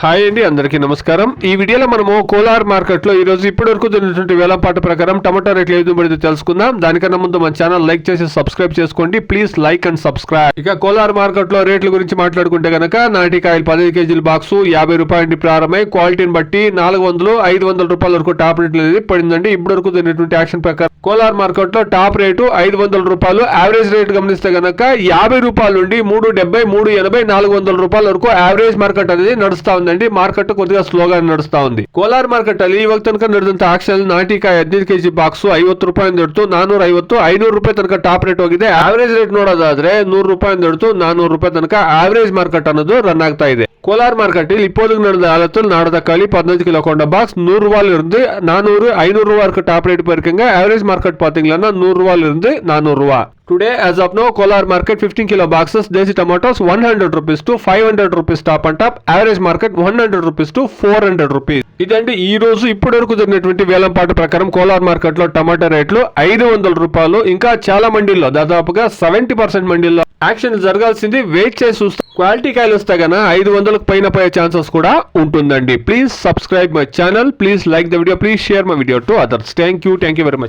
Hi అండి, అందరికీ నమస్కారం. ఈ వీడియోలో మనము కోలార్ మార్కెట్లో ఈరోజు ఇప్పటివరకు జరిగినటువంటి వేలంపాట ప్రకారం టమాటా రేట్లు ఏ విధంగా తెలుసుకుందాం. దానికన్నా ముందు మన ఛానల్ లైక్ చేసి సబ్స్క్రైబ్ చేసుకోండి. Please like and subscribe. ఇక కోలార్ మార్కెట్లో రేట్ల గురించి మాట్లాడుకుంటే గనక నాటికాయలు 10 కేజీల బాక్స్ 50 రూపాయల నుండి ప్రారంభమై క్వాలిటీని బట్టి 400-500 రూపాయల వరకు టాప్ రేట్లు అనేది పడిందండి. ఇప్పటివరకు జరిగినటువంటి యాక్షన్ ప్రకారం కోలార్ మార్కెట్లో టాప్ రేటు 500 రూపాయలు. యావరేజ్ రేట్ గమనిస్తే గనక 50 రూపాయల నుండి 370, 380, 400 రూపాయల వరకు యావరేజ్ మార్కెట్ అనేది నడుస్తా ఉందండి. మార్కెట్ కొద్దిగా స్లోగా ನಡುಸ್ತಾ ఉంది. ಕೋಲಾರ ಮಾರ್ಕೆಟ್ ಅಲ್ಲಿ ಇವಾಗ ತನಕ ನಡೆದಂತ ಆಕ್ಷನ್ ನಾಟಿಕಾಯಿ 15 ಕೆಜಿ ಬಾಕ್ಸ್ 50 ರೂಪಾಯಿಂದ ಹಿಡಿದು 450, 500 ರೂಪಾಯಿ ತನಕ ಟಾಪ್ ರೇಟ್ ಹೋಗಿದೆ. ಆವರೇಜ್ ರೇಟ್ ನೋಡೋದಾದ್ರೆ 100 ರೂಪಾಯಿಂದ ಹಿಡಿದು 400 ರೂಪಾಯಿ ತನಕ ಆವರೇಜ್ ಮಾರ್ಕೆಟ್ ಅನ್ನೋದು ರನ್ ಆಗ್ತಾ ಇದೆ. ಕೋಲಾರ ಮಾರ್ಕೆಟ್ இப்போது நடந்த காலத்தில் நாடு தக்காளி 15 கிலோ கொண்ட பாக்ஸ் 100 ரூபாயில இருந்து 400, 500 ரூபாய் வரைக்கும் டாப் ரேட் போயிருக்குங்க. ஆவரேஜ் மார்க்கெட் பாத்தீங்கன்னா 100 ரூபாயில இருந்து 400 ரூபாய். Today as of now Kolar market 15 kilo boxes desi tomatoes 100 rupees to 500 rupees top and top. Average market 100 rupees to 400 rupees. ఇదండి ఈ రోజు ఇప్పటివరకు జరిగినటువంటి వేలంపాట ప్రకారం కోలార్ మార్కెట్ లో టమాటా రేట్లు 500 రూపాయలు. ఇంకా చాలా మండీల్లో దాదాపుగా 70% మండీల్లో యాక్షన్ జరగాల్సింది. వెయిట్ చేసి చూస్తే క్వాలిటీ కాయలు వస్తే గన 500కు పైన పోయే ఛాన్సెస్ కూడా ఉంటుందండి. Please subscribe my channel, please like the video, please share my video to others. Thank you very much.